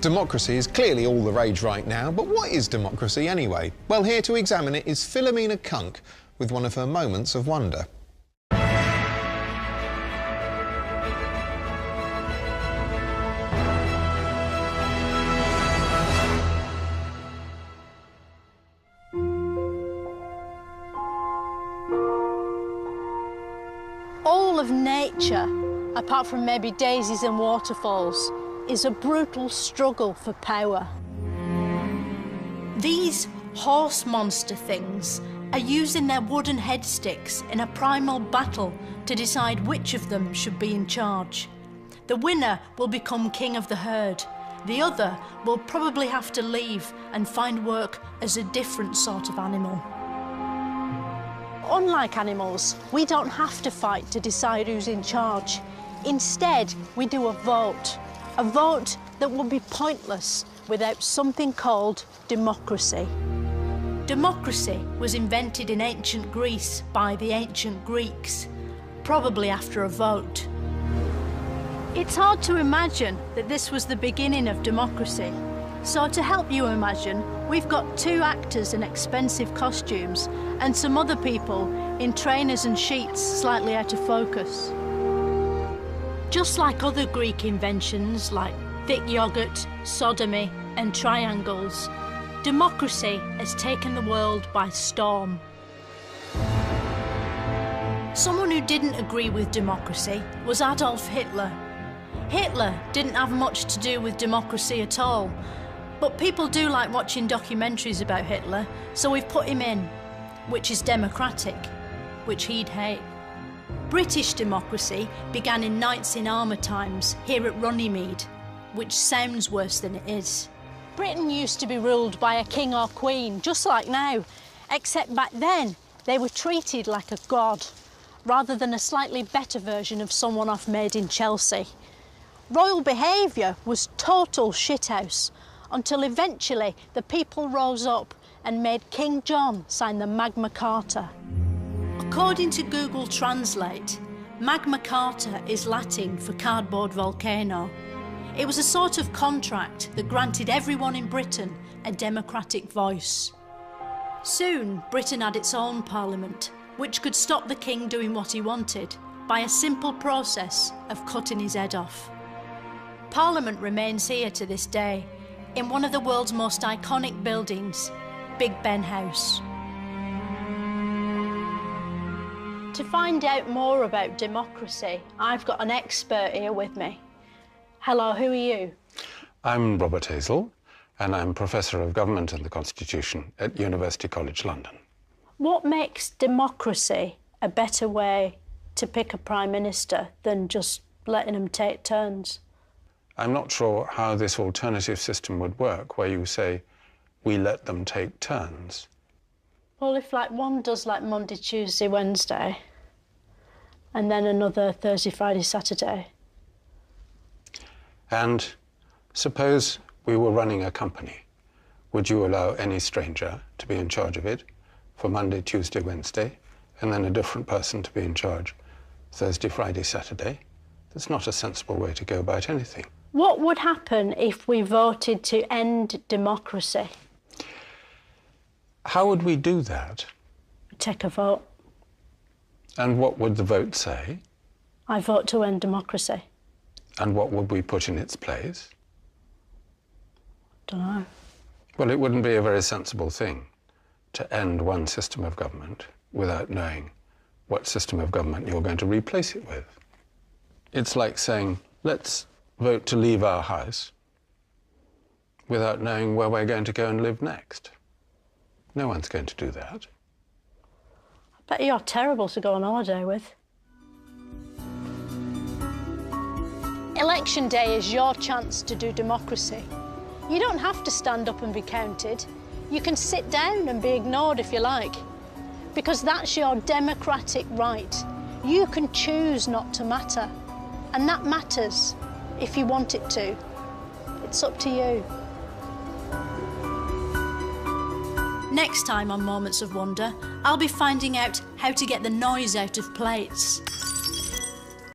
Democracy is clearly all the rage right now, but what is democracy anyway? Well, here to examine it is Philomena Cunk with one of her moments of wonder. All of nature, apart from maybe daisies and waterfalls, is a brutal struggle for power. These horse monster things are using their wooden headsticks in a primal battle to decide which of them should be in charge. The winner will become king of the herd. The other will probably have to leave and find work as a different sort of animal. Unlike animals, we don't have to fight to decide who's in charge. Instead, we do a vote that would be pointless without something called democracy. Democracy was invented in ancient Greece by the ancient Greeks, probably after a vote. It's hard to imagine that this was the beginning of democracy. So to help you imagine, we've got 2 actors in expensive costumes and some other people in trainers and sheets slightly out of focus. Just like other Greek inventions like thick yoghurt, sodomy and triangles, democracy has taken the world by storm. Someone who didn't agree with democracy was Adolf Hitler. Hitler didn't have much to do with democracy at all, but people do like watching documentaries about Hitler, so we've put him in, which is democratic, which he'd hate. British democracy began in Knights in Armour times here at Runnymede, which sounds worse than it is. Britain used to be ruled by a king or queen, just like now, except back then they were treated like a god, rather than a slightly better version of someone off Made in Chelsea. Royal behaviour was total shithouse, until eventually the people rose up and made King John sign the Magna Carta. According to Google Translate, Magna Carta is Latin for cardboard volcano. It was a sort of contract that granted everyone in Britain a democratic voice. Soon, Britain had its own parliament, which could stop the king doing what he wanted by a simple process of cutting his head off. Parliament remains here to this day, in one of the world's most iconic buildings, Big Ben House. To find out more about democracy, I've got an expert here with me. Hello, who are you? I'm Robert Hazel, and I'm Professor of Government and the Constitution at University College London. What makes democracy a better way to pick a Prime Minister than just letting them take turns? I'm not sure how this alternative system would work, where you say, we let them take turns. Well, if one does Monday, Tuesday, Wednesday, and then another Thursday, Friday, Saturday. And suppose we were running a company. Would you allow any stranger to be in charge of it for Monday, Tuesday, Wednesday, and then a different person to be in charge Thursday, Friday, Saturday? That's not a sensible way to go about anything. What would happen if we voted to end democracy? How would we do that? Take a vote. And what would the vote say? I vote to end democracy. And what would we put in its place? Don't know. Well, it wouldn't be a very sensible thing to end one system of government without knowing what system of government you're going to replace it with. It's like saying, let's vote to leave our house without knowing where we're going to go and live next. No one's going to do that. I bet you're terrible to go on holiday with. Election day is your chance to do democracy. You don't have to stand up and be counted. You can sit down and be ignored if you like, because that's your democratic right. You can choose not to matter, and that matters if you want it to. It's up to you. Next time on Moments of Wonder, I'll be finding out how to get the noise out of plates.